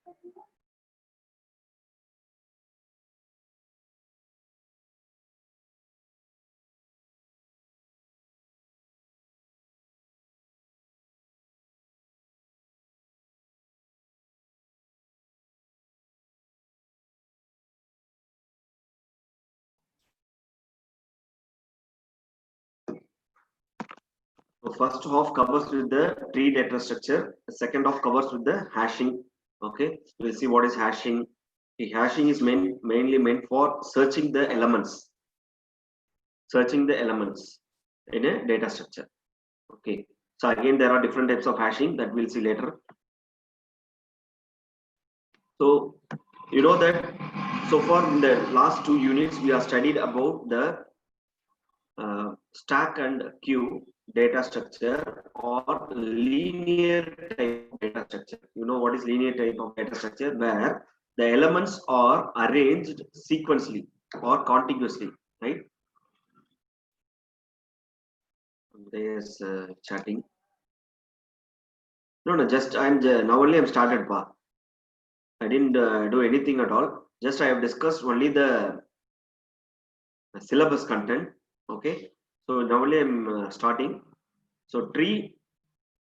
So first half covers with the tree data structure. The second half covers with the hashing. Okay, we'll see what is hashing. The hashing is mainly meant for searching the elements, in a data structure. Okay, so again there are different types of hashing that we'll see later. So you know that so far in the last 2 units we have studied about the stack and queue data structure or linear type of data structure. You know what is linear type of data structure, where the elements are arranged sequentially or contiguously, right? There's chatting. No, just now only I'm started, pa. I didn't do anything at all. Just I have discussed only the syllabus content. Okay, so now only I'm starting. So tree,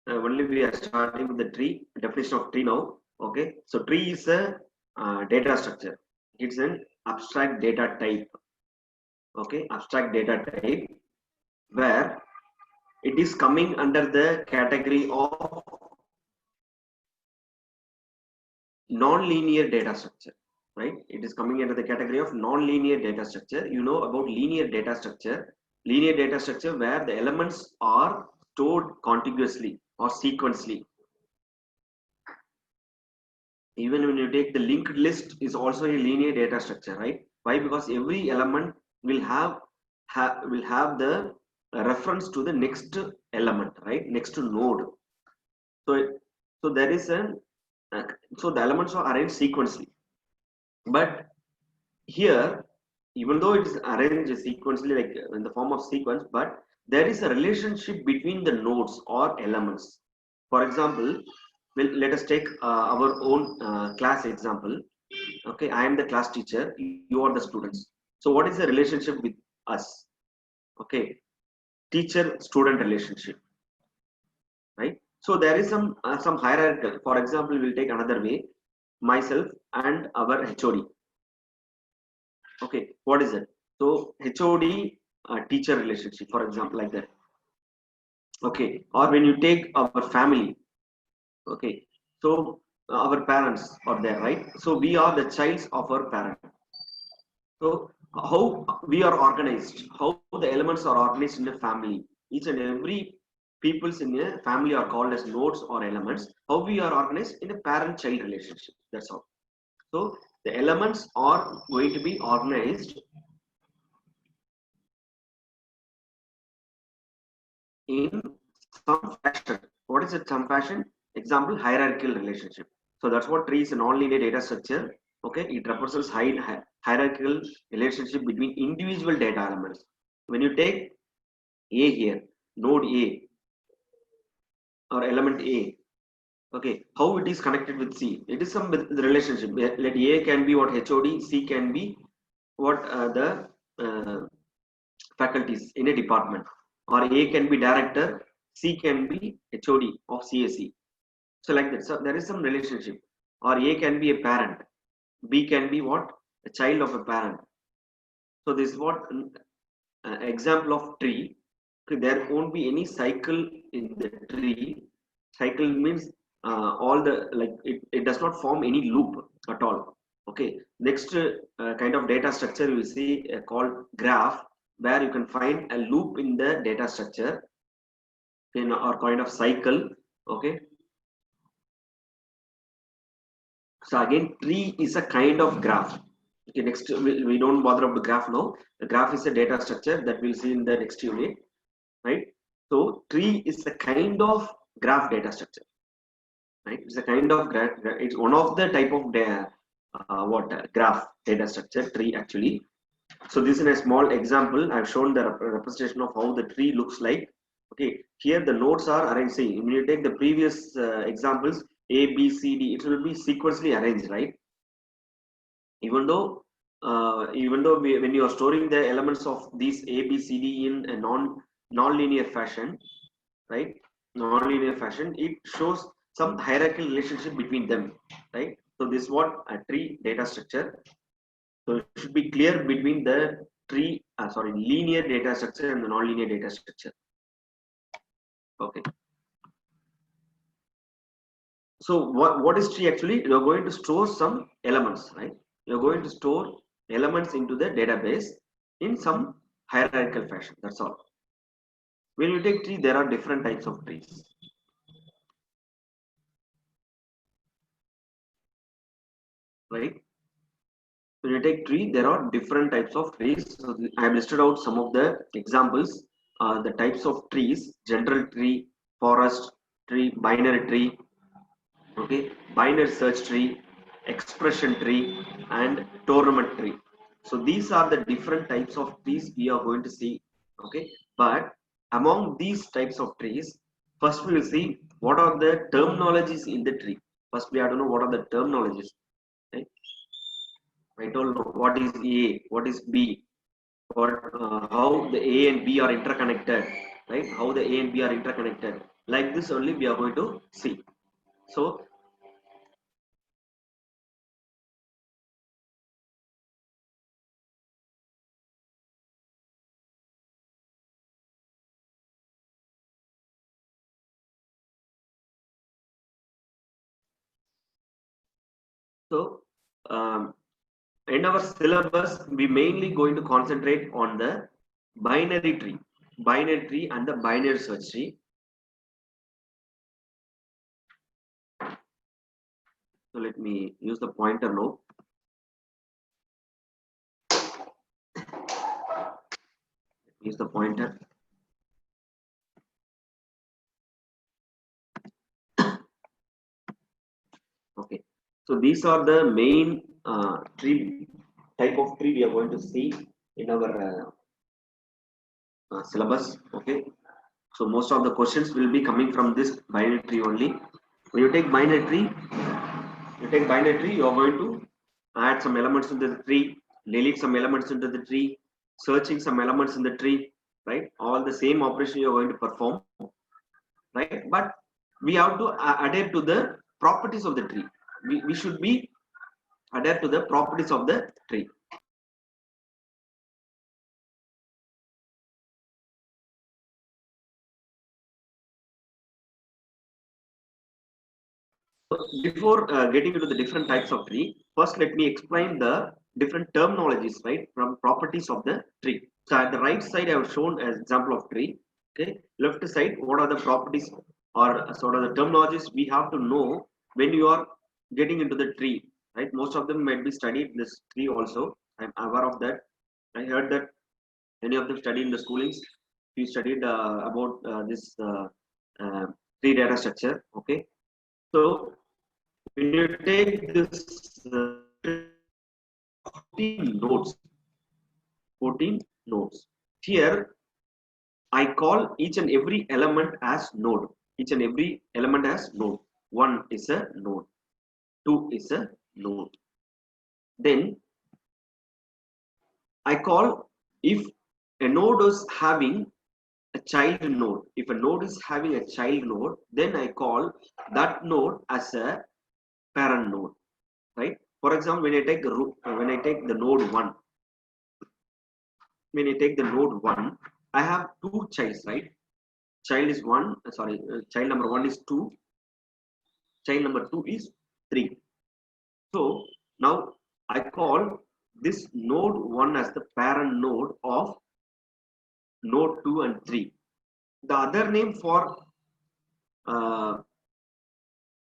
only we are starting with the tree, definition of tree now. Okay, so tree is a data structure. It's an abstract data type. Okay, abstract data type, where it is coming under the category of non-linear data structure, right? It is coming under the category of non-linear data structure. You know about linear data structure. Linear data structure where the elements are stored contiguously or sequentially. Even when you take the linked list is also a linear data structure, right? Why? Because every element will have the reference to the next element, right? Next to node. So there is an so the elements are arranged sequentially. But here, even though it is arranged sequentially, like in the form of sequence, but there is a relationship between the nodes or elements. For example, let us take our own class example. Okay, I am the class teacher, you are the students. So what is the relationship with us? Okay, teacher student relationship, right? So there is some hierarchical. For example, we'll take another way, myself and our HOD. Okay, what is it? So HOD teacher relationship, for example, like that. Okay, or when you take our family. Okay, so our parents are there, right? So we are the childs of our parent. So how we are organized, how the elements are organized in a family. Each and every peoples in a family are called as nodes or elements. How we are organized in a parent-child relationship. That's all. So the elements are going to be organized in some fashion. What is it? Some fashion. Example: hierarchical relationship. So that's what tree is a non-linear data structure. Okay, it represents hierarchical relationship between individual data elements. When you take A here, node A or element A, okay, how it is connected with C? It is some relationship. Let A can be what HOD, C can be what the faculties in a department, or A can be director, C can be HOD of CSE. So like that. So there is some relationship. Or A can be a parent, B can be what? A child of a parent. So this is what example of tree. Okay, there won't be any cycle in the tree. Cycle means all the like it does not form any loop at all. Okay. Next kind of data structure we see called graph, where you can find a loop in the data structure in or kind of cycle. Okay. So again, tree is a kind of graph. Okay, next we don't bother about the graph now. The graph is a data structure that we'll see in the next unit, right? So tree is a kind of graph data structure, right? It's a kind of graph. It's one of the type of graph data structure tree actually. So this is a small example. I've shown the representation of how the tree looks like. Okay, here the nodes are arranged. See, when you take the previous examples, A, B, C, D, it will be sequentially arranged, right? Even though when you are storing the elements of these A, B, C, D in a non-linear fashion, right? Non-linear fashion, it shows some hierarchical relationship between them, right? So this is what a tree data structure. So it should be clear between the linear data structure and the non-linear data structure. Okay. So what is tree actually? You are going to store some elements, right? You are going to store elements into the database in some hierarchical fashion. That's all. When you take tree, there are different types of trees, right? When you take tree, there are different types of trees. So I have listed out some of the examples. The types of trees: general tree, forest tree, binary tree, okay, binary search tree, expression tree, and tournament tree. So these are the different types of trees we are going to see. Okay, but among these types of trees, first we will see what are the terminologies in the tree. First, we have to know what are the terminologies. Right? I told what is A, what is B, how the A and B are interconnected, right? How the A and B are interconnected. Like this only we are going to see. So So, in our syllabus, we mainly going to concentrate on the binary tree and the binary search tree. So let me use the pointer now. Use the pointer. Okay. So these are the main tree type of tree we are going to see in our syllabus. Okay. So most of the questions will be coming from this binary tree only. When you take binary tree, you are going to add some elements into the tree, delete some elements into the tree, searching some elements in the tree, right? All the same operation you are going to perform, right? But we have to adapt to the properties of the tree. We should be adapt to the properties of the tree. Before getting into the different types of tree, first let me explain the different terminologies, right, from properties of the tree. So at the right side, I have shown an example of tree. Okay, left side, what are the properties or sort of the terminologies we have to know when you are getting into the tree, right? Most of them might be studied this tree also. I'm aware of that. I heard that many of them studied in the schoolings. You studied about this uh, tree data structure. Okay, so when you take this 14 nodes, 14 nodes. Here, I call each and every element as node. Each and every element as node. One is a node. Two is a node. Then I call if a node is having a child node. If a node is having a child node, then I call that node as a parent node. Right? For example, when I take the node one, when I take the node 1, I have two childs, right? Child is 1, child number 1 is 2, child number 2 is 3. So now I call this node 1 as the parent node of node 2 and 3. The other name for uh,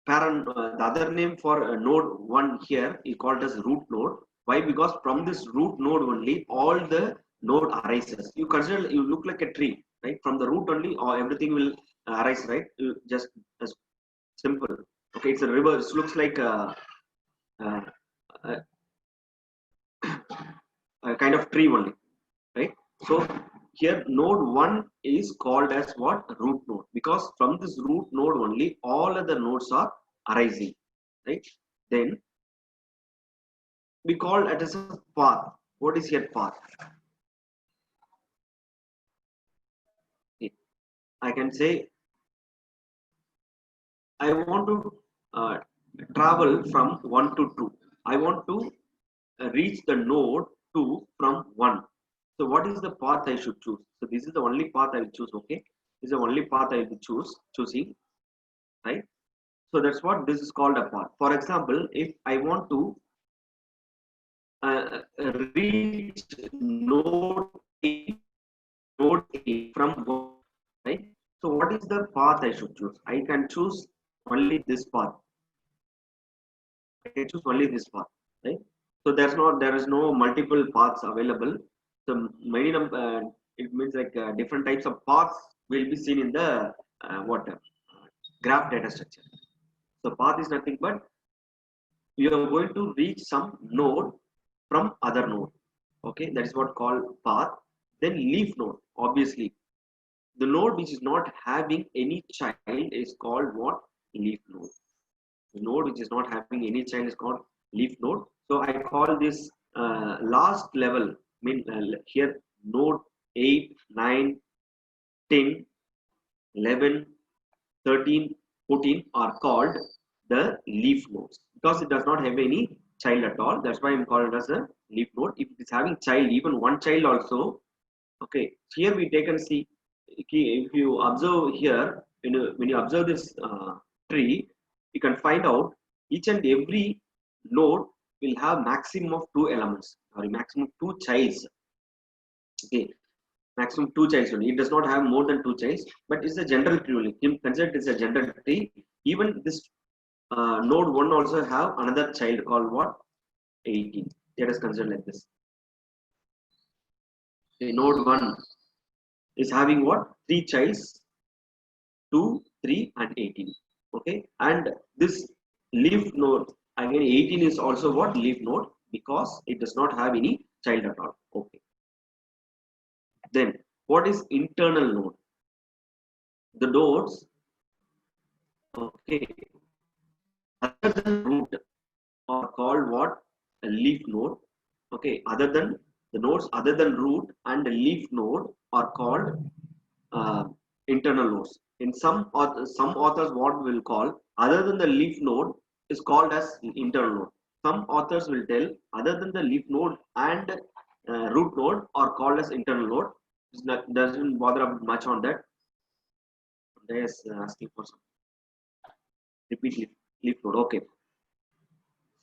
the other name for node 1 here is called as root node. Why? Because from this root node only all the node arises. You consider, you look like a tree, right? From the root only or everything will arise, right? Just as simple. Okay, it's a river. It looks like a, a, a kind of tree only, right? So here node 1 is called as what? Root node, because from this root node only all other nodes are arising, right? Then we call it as a path. What is your path? Okay. I can say I want to uh, travel from 1 to 2. I want to reach the node 2 from 1. So what is the path I should choose? So this is the only path I will choose. Okay, this is the only path I will choosing, right? So that's what this is called a path. For example, if I want to reach node 8, node 8 from 1, right? So what is the path I should choose? I can choose only this path. I can choose only this path, right? So there is no multiple paths available. So many it means like different types of paths will be seen in the what graph data structure. So path is nothing but you are going to reach some node from other node. Okay, that is what called path. Then leaf node. Obviously, the node which is not having any child is called what? Leaf node. The node which is not having any child is called leaf node. So I call this last level. Mean here node 8, 9, 10, 11, 13, 14 are called the leaf nodes because it does not have any child at all. That's why I'm called as a leaf node. If it is having child, even one child also, okay. Here we take and see. If you observe here, when you observe this tree, you can find out each and every node will have maximum of two elements or maximum two childs. Okay, maximum two childs only. It does not have more than two childs, but it's a general tree only. Consider it is a general tree. Even this node 1 also have another child called what? 18. Let us consider like this. Okay, node 1 is having what? Three childs, 2, 3 and 18. Okay, and this leaf node again 18 is also what? Leaf node because it does not have any child at all. Okay, then what is internal node? The nodes, okay, other than root are called what? A leaf node. Okay, other than the nodes other than root and the leaf node are called uh, internal nodes. In some authors, what will call other than the leaf node is called as internal node. Some authors will tell other than the leaf node and root node are called as internal node. Doesn't bother much on that. They are asking for some repeat leaf node. Okay,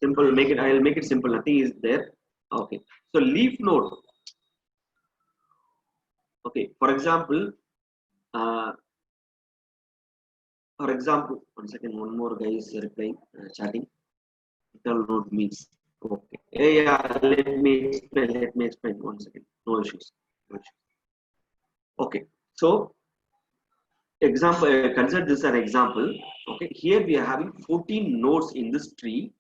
simple. Make it. I'll make it simple. Nothing is there. Okay, so leaf node. Okay, uh, for example, one second. One more guy is replying, chatting. Internal node means. Okay. Yeah, let me explain. Let me explain. One second. No issues. No issues. Okay. So, example. Consider this an example. Okay. Here we are having 14 nodes in this tree.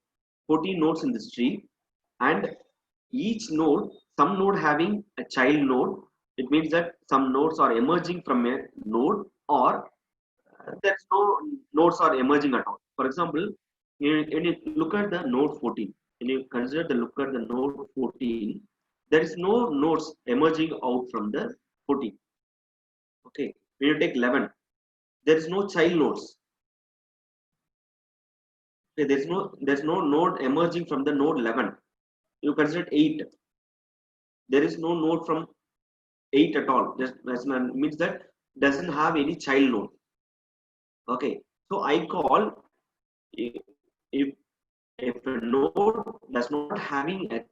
14 nodes in this tree, and each node, some node having a child node. It means that some nodes are emerging from a node, or there's no nodes are emerging at all. For example, when you look at the node 14, when you consider the look at the node 14, there is no nodes emerging out from the 14. Okay, when you take 11, there is no child nodes. Okay, there's no node emerging from the node 11. You consider 8, there is no node from 8 at all. Just means that doesn't have any child node. Okay, so I call if if a node does not having a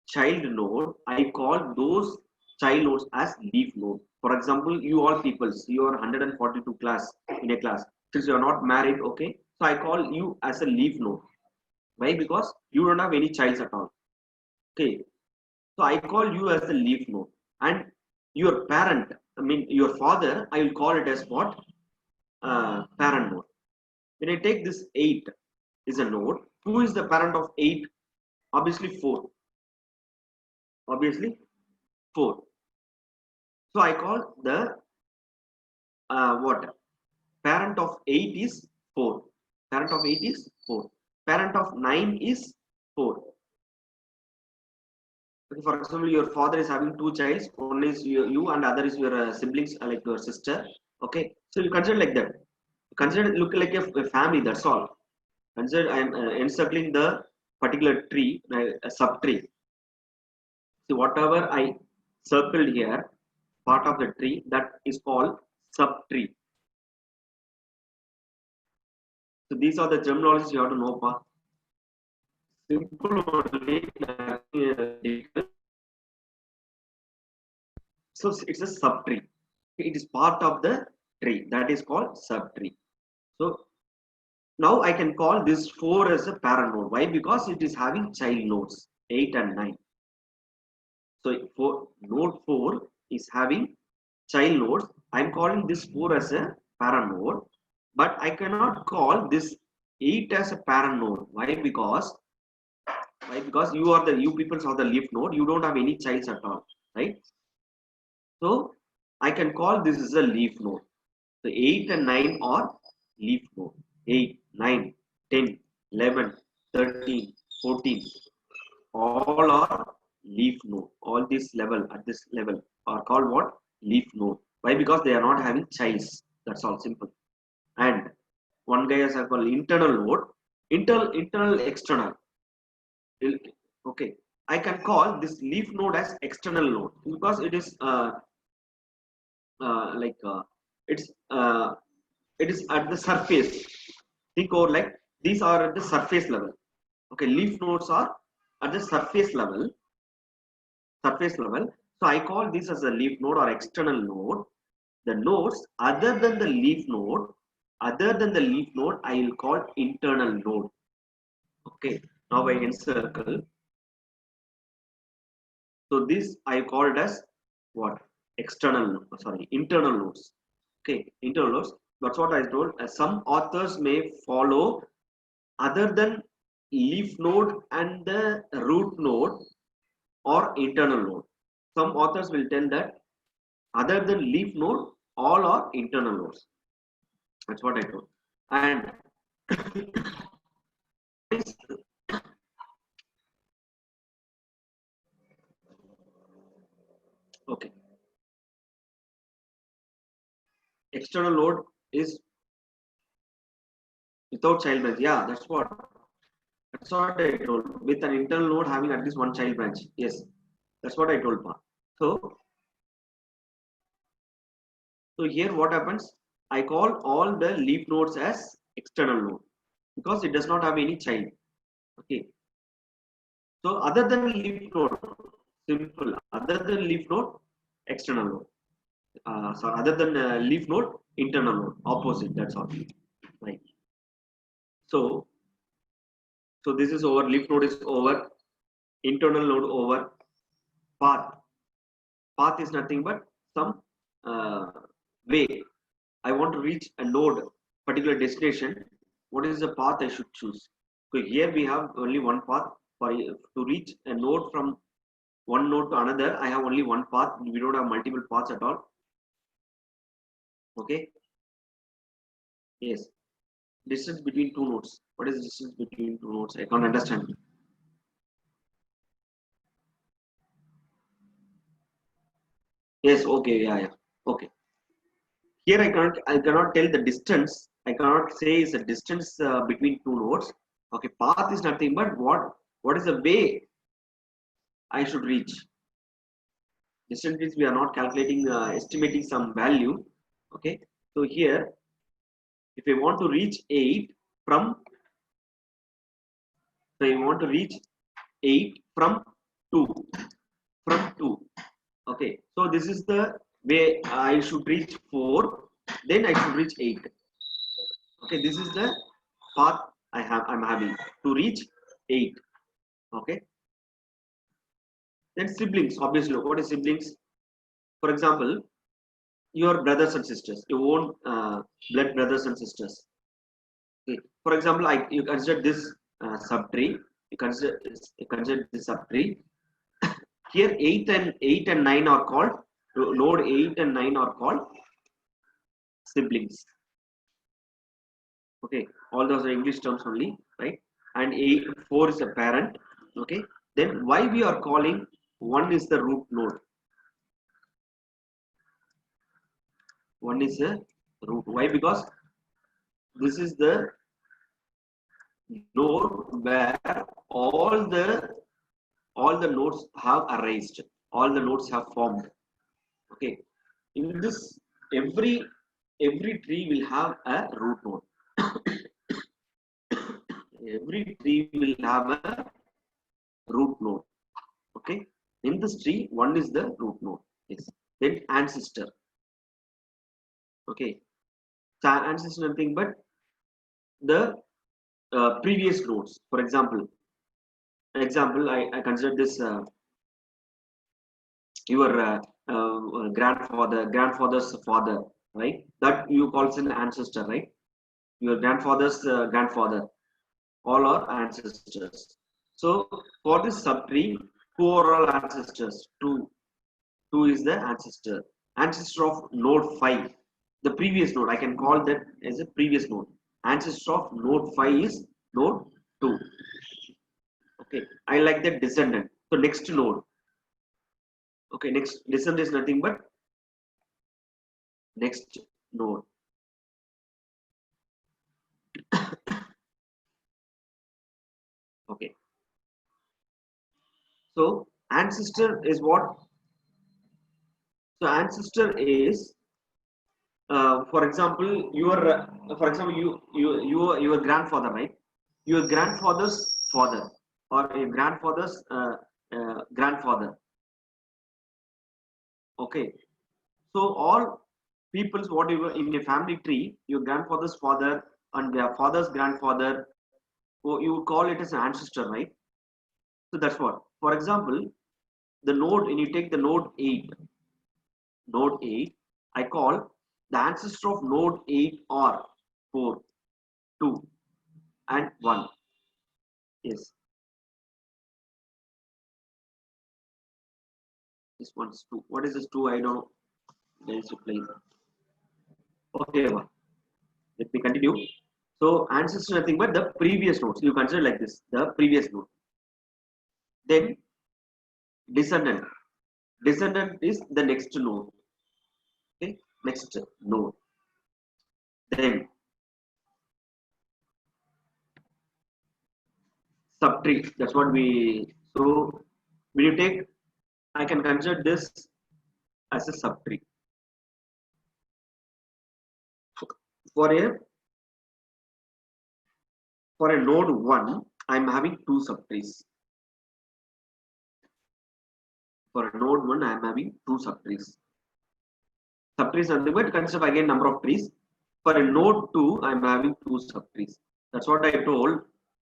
child node, I call those child nodes as leaf node. For example, you all peoples, you are 142 class in a class. Since you are not married, okay, so I call you as a leaf node. Why? Because you don't have any childs at all. Okay, so I call you as a leaf node, and your parent, I mean your father, I will call it as what? Parent node. When I take this 8 is a node, who is the parent of 8? Obviously 4. Obviously 4. So I call the what? Parent of 8 is 4. Parent of 8 is 4. Parent of 9 is 4. Okay, for example, your father is having two childs. One is you and other is your siblings, like your sister. Okay, so you consider like that. Consider it look like a family. That's all. Consider I am encircling the particular tree, a sub tree. See, whatever I circled here, part of the tree, that is called sub tree. So these are the terminologies you have to know. Pa. Simple only. So it's a subtree. It is part of the tree. That is called subtree. So now I can call this 4 as a parent node. Why? Because it is having child nodes 8 and 9. So for node 4 is having child nodes. I'm calling this 4 as a parent node, but I cannot call this 8 as a parent node. Why? Because you people are the leaf node. You don't have any childs at all, right? So I can call this as a leaf node. So 8 and 9 are leaf node. 8, 9, 10, 11, 13, 14. All are leaf node. All this level at this level are called what? Leaf node. Why? Because they are not having childs. That's all simple. And one guy has called internal node. Internal, external. Okay. I can call this leaf node as external node because it is like it is at the surface. Think over like these are at the surface level. Okay, leaf nodes are at the surface level. So I call this as a leaf node or external node. The nodes other than the leaf node, I will call internal node. Okay, now I encircle. So this I called as what? Internal nodes. Okay, internal nodes. That's what I told. Some authors may follow other than leaf node and the root node or internal node. Some authors will tell that other than leaf node, all are internal nodes. That's what I told. And okay, external node is without child branch. Yeah, that's what I told. With an internal node having at least one child branch. Yes, that's what I told. Pa. So here what happens? I call all the leaf nodes as external node because it does not have any child. Okay. So other than leaf node, simple. Other than leaf node, external node. So other than leaf node, internal node, opposite. That's all. Right. So this is over. Leaf node is over. Internal node over. Path. Path is nothing but some way. I want to reach a node, particular destination. What is the path I should choose? So here we have only one path for to reach a node from one node to another. I have only one path. We don't have multiple paths at all. Okay. Yes. Distance between two nodes. What is the distance between two nodes? I can't understand. Yes. Okay. Yeah. Okay. Here I cannot tell the distance. I cannot say is a distance between two nodes. Okay. Path is nothing but what is the way I should reach. Distance means we are not calculating, estimating some value. Okay. So here, if I want to reach 8 from, so I want to reach 8 from 2, Okay. So this is the way I should reach 4, then I should reach 8. Okay. This is the path I'm having to reach 8. Okay. Then siblings, obviously. What is siblings? For example, your brothers and sisters, your own blood brothers and sisters. Okay. For example, you consider this subtree. You consider this subtree. Here, 8 and 9 are called node. 8 and 9 are called siblings. Okay, all those are English terms only, right? And 4 is a parent. Okay, then why we are calling 1 is the root node? 1 is a root. Why? Because this is the node where all the nodes have arranged, all the nodes have formed. Okay, in this every tree will have a root node. Every tree will have a root node. Okay, in this tree, 1 is the root node. Yes. Then ancestor. Okay, so ancestor nothing but the previous nodes. For example, I consider this your grandfather's father, right? That you call as an ancestor, right? Your grandfather's grandfather, all are ancestors. So for this subtree, who are all ancestors? Two is the ancestor of node 5. The previous node, I can call that as a previous node. Ancestor of node 5 is node 2. Okay, I like that descendant. So next node. Okay, next descendant is nothing but next node. Okay, so ancestor is what? So ancestor is, for example, your grandfather, right? Your grandfather's father or your grandfather's grandfather. Okay, so all people's whatever in a family tree, your grandfather's father and their father's grandfather, so you would call it as an ancestor, right? So that's what. For example, the node, when you take the node 8, I call the ancestor of node 8 or 4, 2 and 1. Yes, this one's 2. What is this 2? I don't know. There is reply. Okay, let me continue. So ancestor nothing but the previous nodes. You consider like this, the previous node. Then descendant. Descendant is the next node. Okay, next node. Then subtree. That's what we. So when you take, I can consider this as a subtree. For a node 1, I'm having 2 subtrees. For a node 1, I'm having 2 subtrees. Subtrees are nothing but consider again number of trees. For a node 2, I'm having 2 subtrees. That's what I told.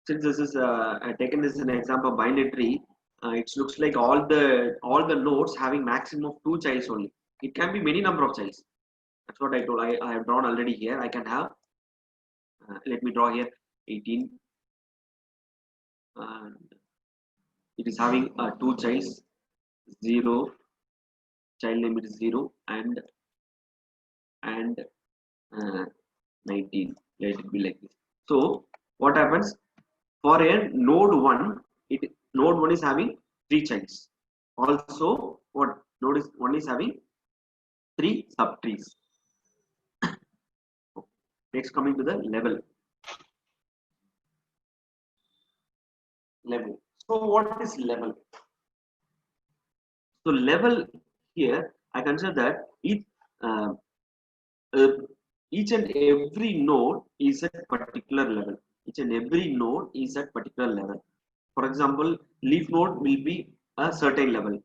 Since this is I taken this as an example of binary tree, it looks like all the nodes having maximum of 2 childs only. It can be many number of childs. That's what I told. I have drawn already here. I can have. Let me draw here 18. And it is having 2 childs, 0. Child name is 0 and 19. Let it be like this. So what happens for a node 1? Node 1 is having 3 childs. Also, what node is 1 is having 3 subtrees. Next, coming to the level. So what is level? So level here, I consider that uh, uh, each and every node is at particular level. Each and every node is at particular level. For example, leaf node will be a certain level.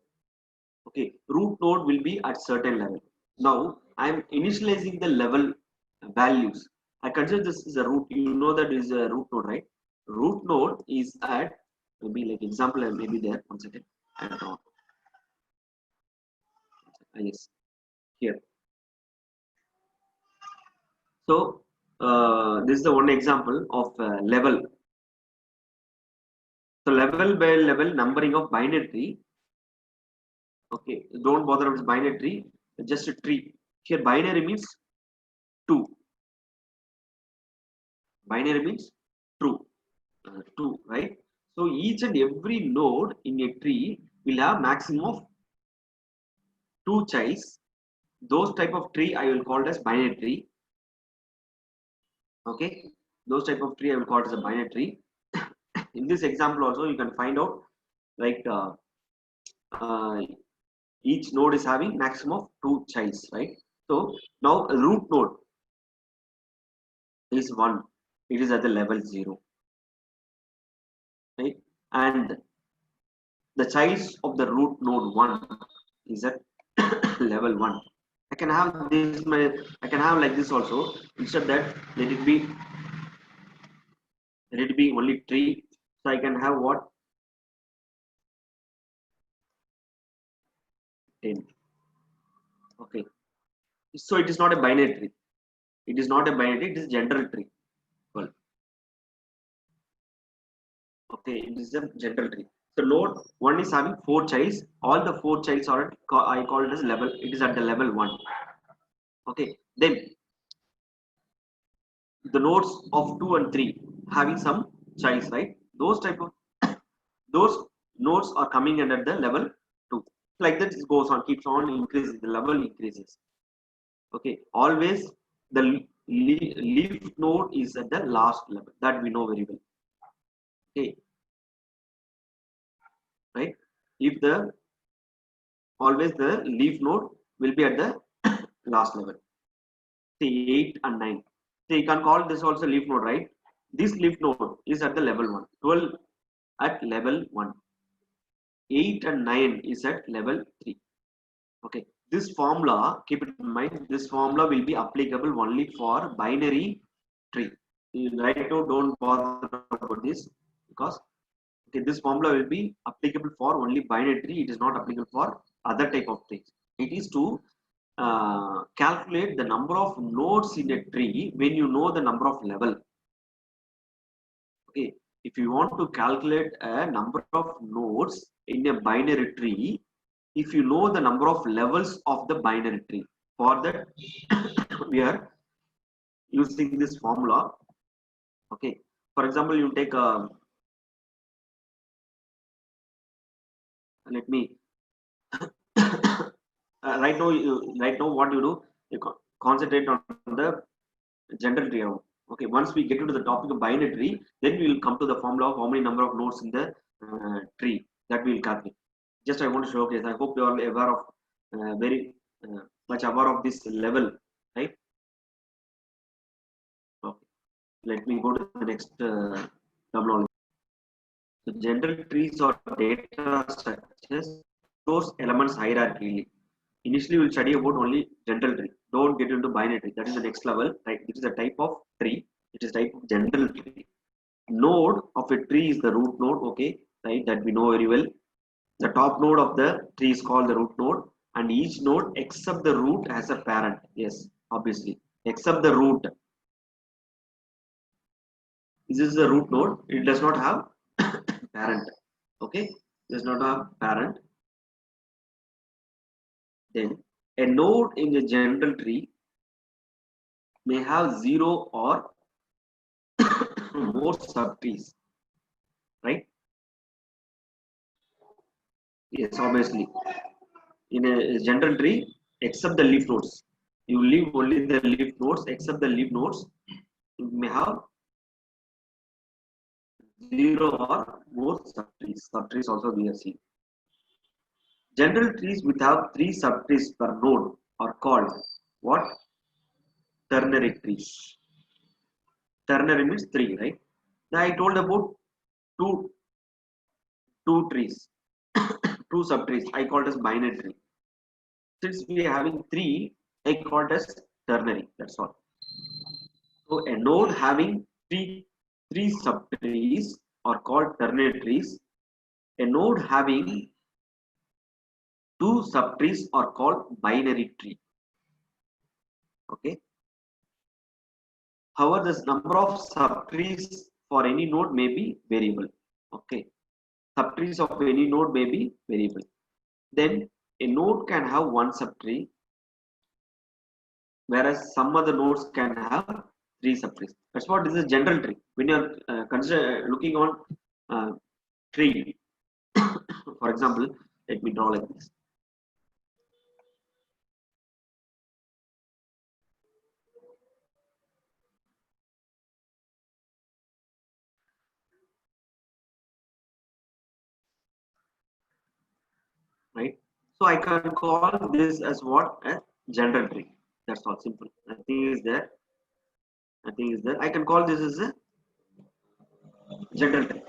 Okay, root node will be at certain level. Now I am initializing the level values. I consider this is a root. You know that is a root node, right? Root node is at maybe like example maybe there. One second. I don't know. Yes, here. So this is the one example of level. So level by level numbering of binary tree. Okay, don't bother with binary tree, just a tree. Here binary means 2. Binary means true, true, right? So each and every node in a tree will have maximum of 2 childs. Those type of tree I will call it as binary tree. Okay, those type of tree I will call it as a binary tree. In this example also you can find out like uh, each node is having maximum of 2 childs, right? So now a root node is 1, it is at the level 0, right? And the childs of the root node 1 is at level 1. I can have this, I can have like this also. Instead that, let it be only tree. So I can have what? 10. Okay. So it is not a binary tree. It is not a binary tree, it is general tree. Well, okay, it is a general tree. So node 1 is having 4 childs. All the 4 childs are at, I call it as level, it is at the level 1. Okay. Then the nodes of 2 and 3 having some childs, right? Those type of those nodes are coming in at the level 2. Like that it goes on, keeps on increasing, the level increases. Okay, always the leaf node is at the last level, that we know very well. Okay, right? If the always the leaf node will be at the last level. Say 8 and 9. So you can call this also leaf node, right? This leaf node is at the level 1, 12 at level 1, 8 and 9 is at level 3. Okay, this formula, keep it in mind, this formula will be applicable only for binary tree. Right now, don't bother about this, because okay, this formula will be applicable for only binary tree. It is not applicable for other type of trees. It is to calculate the number of nodes in a tree when you know the number of level. Okay, if you want to calculate a number of nodes in a binary tree, if you know the number of levels of the binary tree, for that we are using this formula. Okay, for example, you take a, let me right now what you do, you concentrate on the general tree. Okay, once we get into the topic of binary tree, then we will come to the formula of how many number of nodes in the tree that we will calculate. Just I want to showcase, I hope you are aware of very much aware of this level, right? Okay, let me go to the next terminology. So general trees or data structures those elements hierarchically. Initially, we'll study about only general tree. Don't get into binary tree. That is the next level. Right? It is a type of tree. It is type of general tree. Node of a tree is the root node. Okay, right? That we know very well. The top node of the tree is called the root node, and each node except the root has a parent. Yes, obviously, except the root. This is the root node. It does not have parent. Okay, does not have parent. Then a node in the general tree may have 0 or more subtrees, right? Yes, obviously. In a general tree, except the leaf nodes, you leave only the leaf nodes. Except the leaf nodes, you may have 0 or more subtrees. Subtrees also we have seen. General trees without 3 subtrees per node are called what? Ternary trees. Ternary means 3, right? Now I told about two two trees, two subtrees. I called as binary tree. Since we are having 3, I called as ternary. That's all. So a node having three subtrees are called ternary trees. A node having 2 subtrees are called binary tree. Okay. However, the number of subtrees for any node may be variable. Okay. Subtrees of any node may be variable. Then a node can have 1 subtree, whereas some other nodes can have three subtrees. That's what this is general tree. When you're consider looking on tree, for example, let me draw like this. Right? So I can call this as what? A general tree. That's all simple. Nothing is there. Nothing is there. I can call this as a general tree.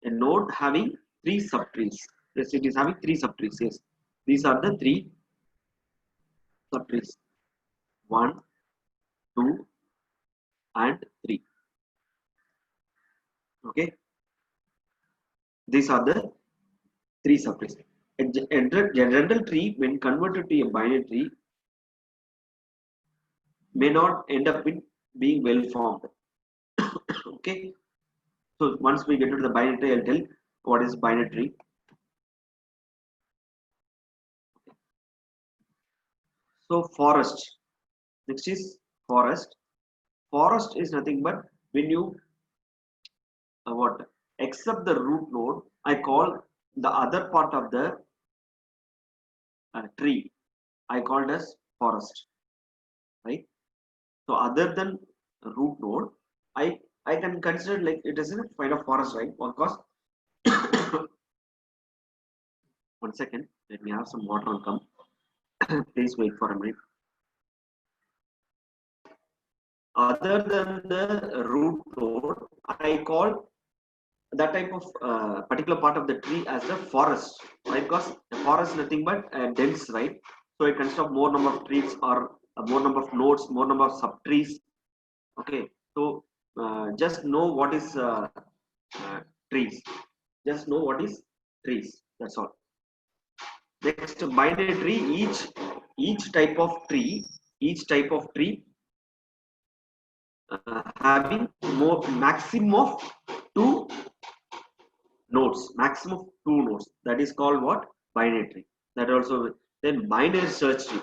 A node having three subtrees. Yes, it is having three subtrees. Yes, these are the three subtrees. 1, 2, and 3. Okay, these are the three subtrees. A general tree, when converted to a binary tree, may not end up in being well formed. Okay, so once we get to the binary tree, I'll tell what is binary tree. So forest. Next is forest. Forest is nothing but when you what except the root node, I call the other part of the tree. I called as forest, right? So other than root node, I can consider like it is a kind of forest, right? Because one second, let me have some water will come. Please wait for a minute. Other than the root node, I call that type of particular part of the tree as the forest, right? Because the forest is nothing but dense, right? So it consists of more number of trees or more number of nodes, more number of sub trees. Okay, so just know what is uh, trees. Just know what is trees. That's all. Next, binary tree. Each type of tree, each type of tree having more maximum of two nodes, maximum of two nodes. That is called what? Binary tree. That also then binary search tree.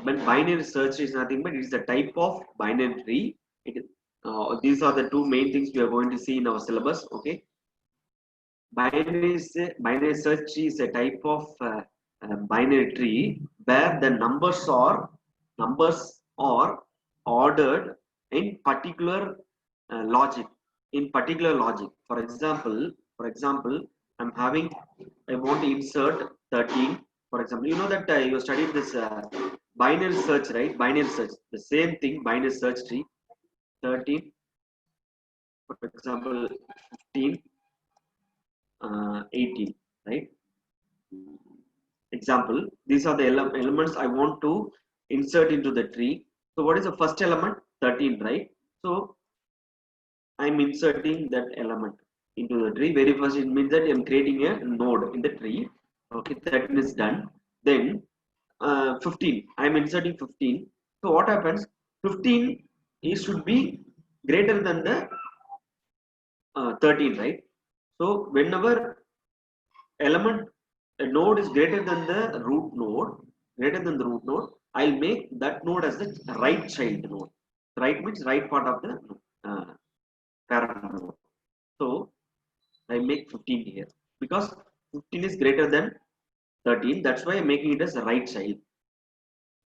But binary search is nothing but it is a type of binary tree. These are the two main things we are going to see in our syllabus. Okay, binary search tree is a type of binary tree where the numbers are ordered in particular logic. In particular logic, for example, I want to insert 13. For example, you know that you studied this binary search, right? Binary search, the same thing. Binary search tree 13, for example, 15, 18, right? Example, these are the elements I want to insert into the tree. So what is the first element? 13, right? So I'm inserting that element into the tree. Very first, it means that I'm creating a node in the tree. Okay, that is done. Then 15, I'm inserting 15. So what happens? 15 is should be greater than the 13, right? So whenever element a node is greater than the root node, I'll make that node as the right child node. Right means right part of the uh, parent node. So I make 15 here because 15 is greater than 13. That's why I'm making it as a right child.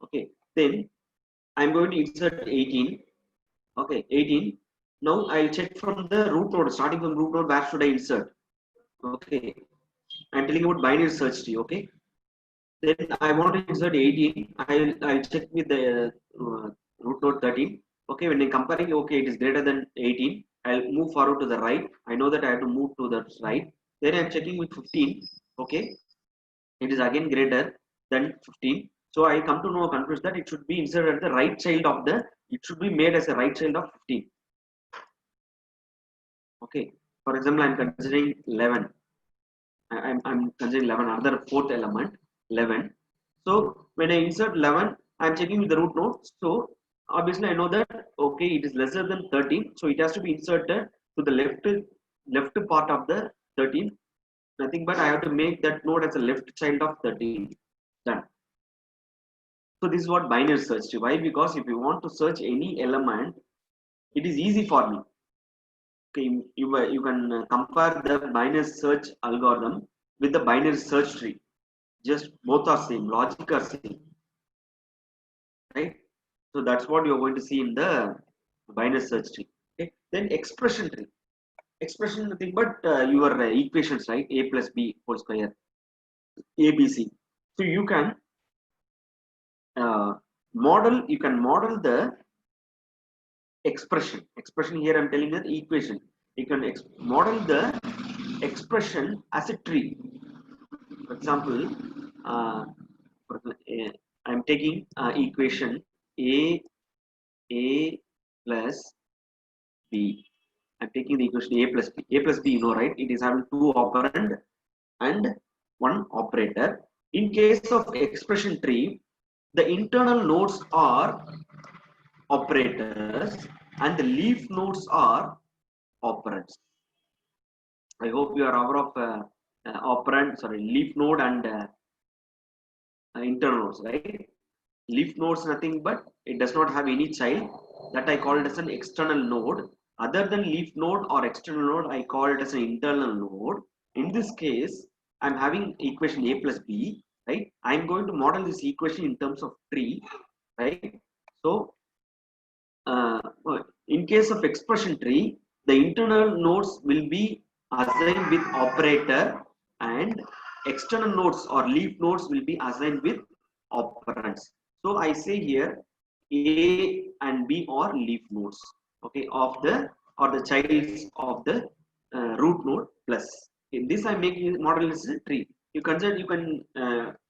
Okay, then I'm going to insert 18. Okay, 18. Now I'll check from the root node, starting from root node, where should I insert? Okay, I'm telling about binary search tree. Okay, then I want to insert 18. I'll check with the root node 13. Okay, when I'm comparing, okay, it is greater than 18. I'll move forward to the right. I know that I have to move to the right. Then I'm checking with 15. Okay, it is again greater than 15. So I come to know a conclusion that it should be inserted at the right child of the. It should be made as a right child of 15. Okay, for example, I'm considering 11. I'm considering 11, another fourth element, 11. So when I insert 11, I'm checking with the root node. So obviously I know that okay, it is lesser than 13, so it has to be inserted to the left part of the 13. Nothing but I have to make that node as a left child of 13. Done. So this is what binary search tree. Why? Because if you want to search any element, it is easy for me. Okay, you can compare the binary search algorithm with the binary search tree. Just both are same, logic are same, right? So that's what you're going to see in the binary search tree. Okay, then expression tree. Expression nothing but your equations, right? A plus B whole square, ABC. So you can uh, you can model the expression here. I'm telling you the equation. You can model the expression as a tree. For example, uh, I'm taking equation a plus b. I'm taking the equation a plus b. A plus b, you know, right? It is having two operand and one operator. In case of expression tree, the internal nodes are operators and the leaf nodes are operands. I hope you are aware of leaf node and internal nodes, right? Leaf nodes nothing but it does not have any child, that I call it as an external node. Other than leaf node or external node, I call it as an internal node. In this case, I'm having equation a plus b, right? I'm going to model this equation in terms of tree, right? So uh, in case of expression tree, the internal nodes will be assigned with operator and external nodes or leaf nodes will be assigned with operands. So I say here A and B are leaf nodes, okay, of the or the childs of the root node plus. In this I make model as a tree. You consider you can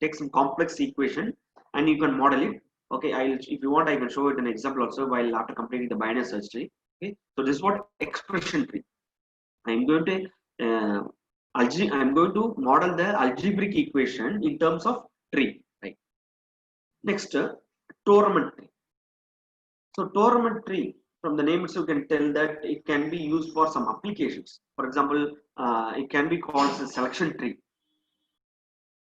take some complex equation and you can model it. Okay, I'll if you want I can show it an example also while after completing the binary search tree. Okay, so this is what expression tree. I'm going to I'm going to model the algebraic equation in terms of tree. Right. Next, tournament tree. So tournament tree, from the name itself, you can tell that it can be used for some applications. For example, it can be called a selection tree.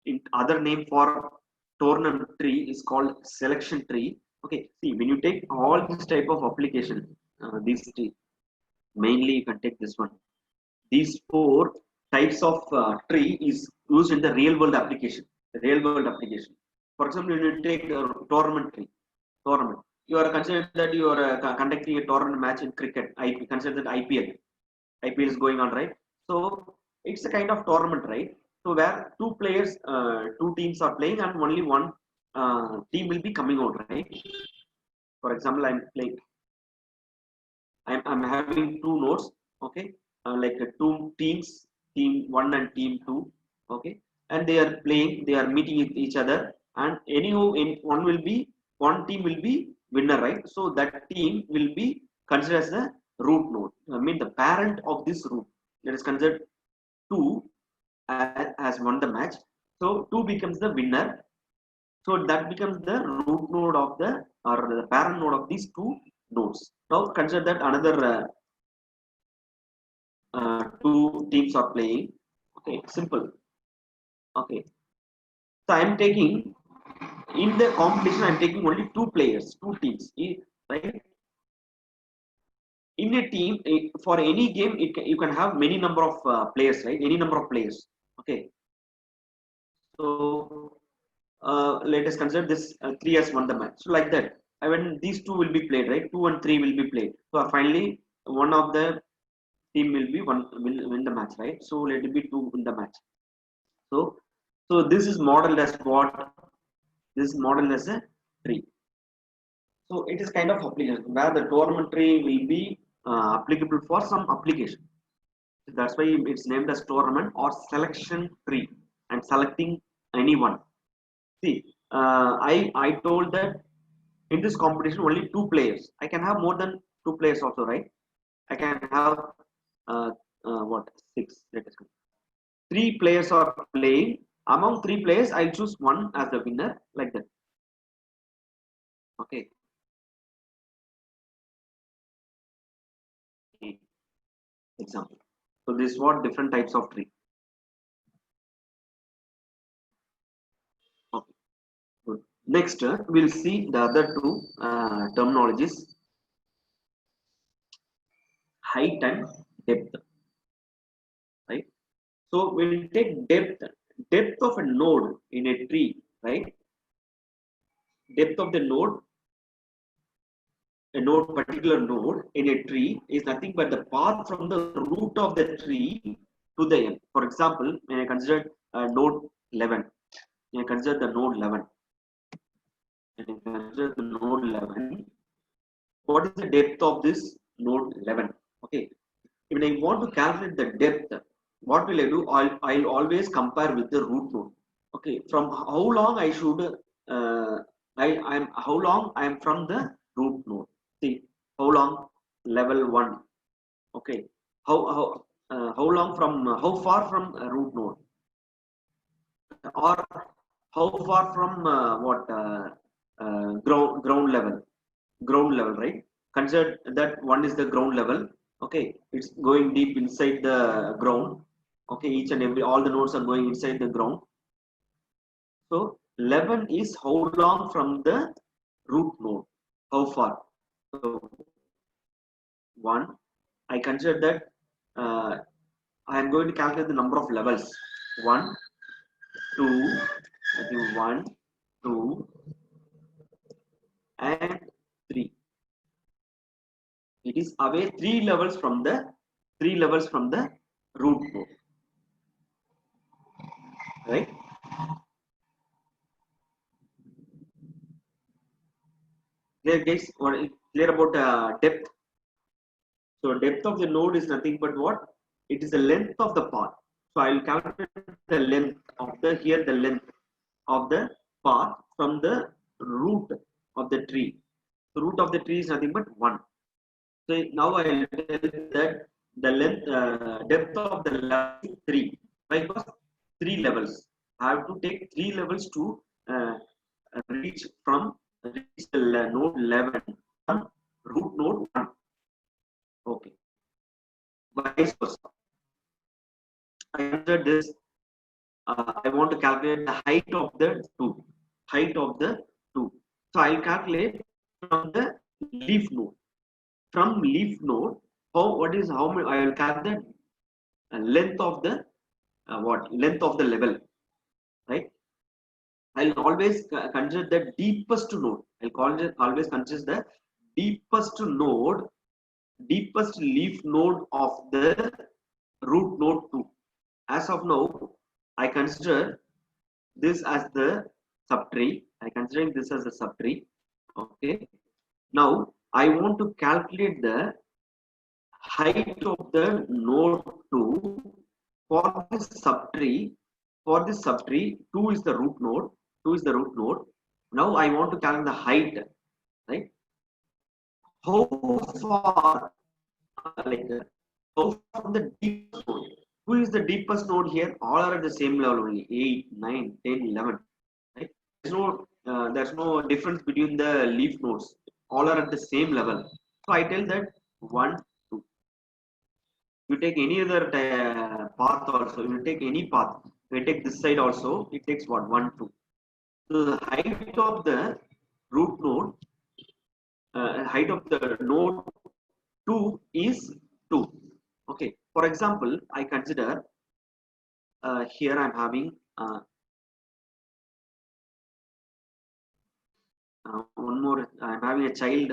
In other name for tournament tree is called selection tree. Okay, see when you take all this type of application, these three, mainly you can take this one. These four types of tree is used in the real world application. Real world application. For example, when you take a tournament tree, tournament. You are considered that you are conducting a tournament match in cricket. I consider that IPL. IPL is going on, right? So it's a kind of tournament, right? So where two players, two teams are playing, and only one team will be coming out, right? For example, I'm playing. I'm having two nodes, okay, like two teams, team one and team two, okay, and they are playing, they are meeting each other, and anyhow, one will be one team will be winner, right? So that team will be considered as the root node. I mean the parent of this root. That is considered two as won the match. So two becomes the winner. So that becomes the root node of the or the parent node of these two nodes. Now consider that another two teams are playing. Okay, simple. Okay, so I'm taking in the competition. I'm taking only two players, two teams, right? In a team, for any game, you can have many number of players, right? Any number of players. Okay, so let us consider this three as won the match. So like that, when these two will be played, right? Two and three will be played. So finally, one of the team will be one will win the match, right? So let it be two in the match. So, so this is modeled as what? This is modeled as a tree. So it is kind of application where the tournament tree will be applicable for some application. That's why it's named as tournament or selection tree and selecting anyone. See, I told that in this competition only two players. I can have more than two players also, right? I can have uh, what six? Let us go. Three players are playing. Among three players, I'll choose one as the winner, like that. Okay. Example. So this is what different types of tree. Okay. Good. Next, we'll see the other two terminologies: height and depth. Right. So we'll take depth of a node in a tree. Right. Depth of the node, a node, particular node in a tree is nothing but the path from the root of the tree to the end. For example, when I consider node 11, when I consider the node 11, when I consider the node 11, what is the depth of this node 11? Okay, when I want to calculate the depth, what will I do? I'll always compare with the root node. Okay, from how long I should I'm how long I am from the root node. See how long, level 1. Okay, how long from how far from root node, or how far from what ground level, right? Consider that one is the ground level. Okay, it's going deep inside the ground. Okay, each and every all the nodes are going inside the ground. So 11 is how long from the root node, how far. So 1, I consider that I am going to calculate the number of levels. 1, 2, I think 1, 2, and 3. It is away 3 levels from the root node, right? Clear, guys? Or clear about depth? So depth of the node is nothing but what? It is the length of the path. So I will calculate the length of the the length of the path from the root of the tree. The root of the tree is nothing but 1. So now I will tell that the length depth of the level is 3. Because 3 levels. I have to take 3 levels to reach the node 11 from root node 1. Okay. Vice versa. I entered this. I want to calculate the height of the 2. Height of the 2. So I will calculate from the leaf node. From leaf node, how many I will calculate the length of the length of the level, right? I'll always consider the deepest node. Always consider the deepest node, deepest leaf node of the root node 2. As of now, I consider this as the subtree. I considering this as a subtree. Okay. Now I want to calculate the height of the node 2 for this subtree. For this subtree, 2 is the root node. 2 is the root node. Now I want to calculate the height, right? How far, how far from the deepest node? Who is the deepest node here? All are at the same level only. 8, 9, 10, 11. Right? There's no difference between the leaf nodes. All are at the same level. So I tell that 1, 2. You take any other path also. You take any path. You take this side also. It takes what? 1, 2. So the height of the root node, height of the node 2 is 2. Okay. For example, I consider here I'm having one more. I'm having a child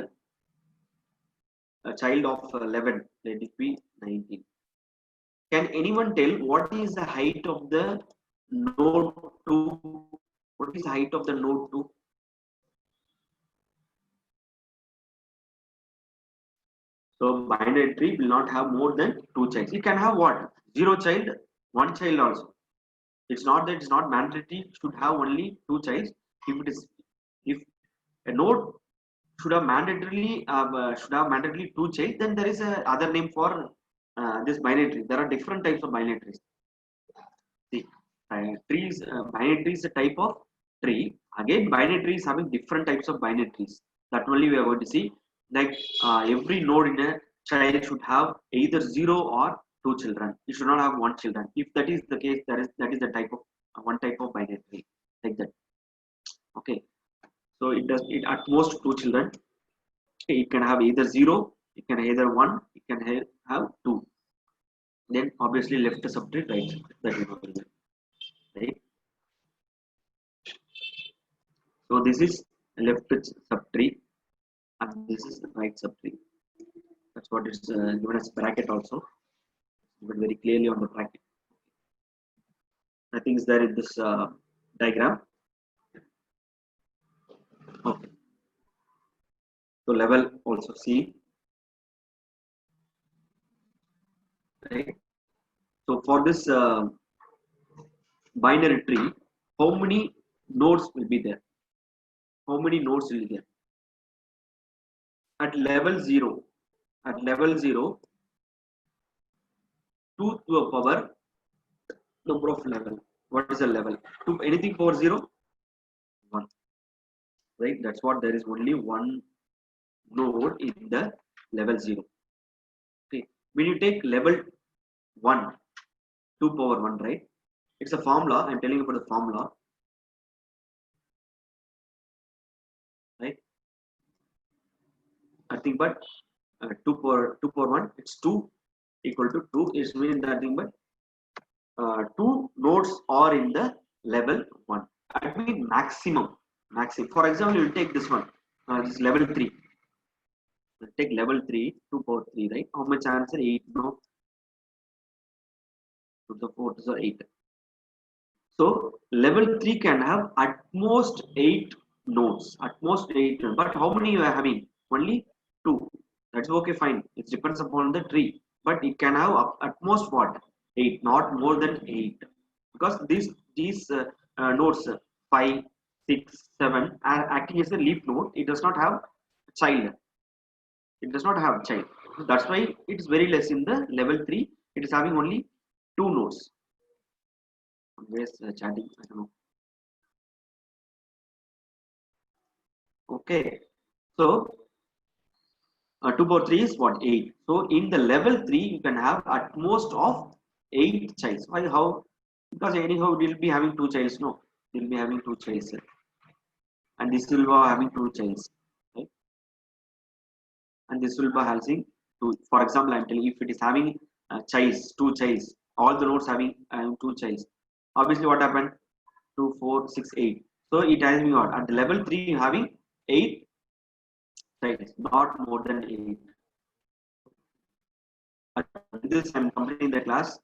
of 11. Let it be 19. Can anyone tell what is the height of the node 2? What is the height of the node 2? So binary tree will not have more than 2 childs. It can have what? 0 child, 1 child also. It's not that it's not mandatory. It should have only 2 childs. If a node should have mandatorily 2 childs, then there is a other name for this binary tree. There are different types of binary trees. See, binary tree is a type of tree. Again, binary tree is having different types of binary trees. That only we are going to see. Like every node in a child should have either 0 or 2 children. It should not have 1 children. If that is the case, that is the type of one type of binary tree, like that. Okay. So it does it at most 2 children. It can have either 0, it can either 1, it can have 2. Then obviously left subtree, right subtree, that is right. So this is left subtree and this is right subtree. That's what is given as bracket also, but very clearly on the bracket. Nothing is there in this diagram. Okay. So level also C. Right. So for this binary tree, how many nodes will be there? How many nodes will be there? At level 0, at level 0, 2 to the power number of level. What is the level? To anything power 0? 1. Right? That's what there is only one node in the level 0. Okay. When you take level 1, 2 power 1, right? It's a formula. I'm telling you about the formula. Right? Nothing but 2 power 1, it's 2 equal to 2 is mean nothing but 2 nodes are in the level 1. That means maximum. For example, you take this one, this level 3. Take level 3, 2 power 3, right? How much answer? 8, no? To the 4 to the 8. So level 3 can have at most 8 nodes. At most 8 nodes. But how many you are having? Only 2. That's okay, fine. It depends upon the tree. But it can have at most what? 8, not more than 8. Because these nodes 5, 6, 7 are acting as a leaf node. It does not have a child. It does not have a child. That's why it is very less in the level 3. It is having only 2 nodes. Where's chatting? I don't know. Okay. So 2 power 3 is what? 8. So in the level 3, you can have at most of 8 childs. Why? How? Because anyhow, we'll be having 2 childs. No, we'll be having 2 childs. And this will be having 2 childs. Right? And this will be having 2. For example, I'm telling you, if it is having childs, 2 childs, all the nodes having 2 childs. Obviously, what happened? 2, 4, 6, 8. So it has been what? At the level 3, having 8 childs, not more than 8. This I'm completing the class.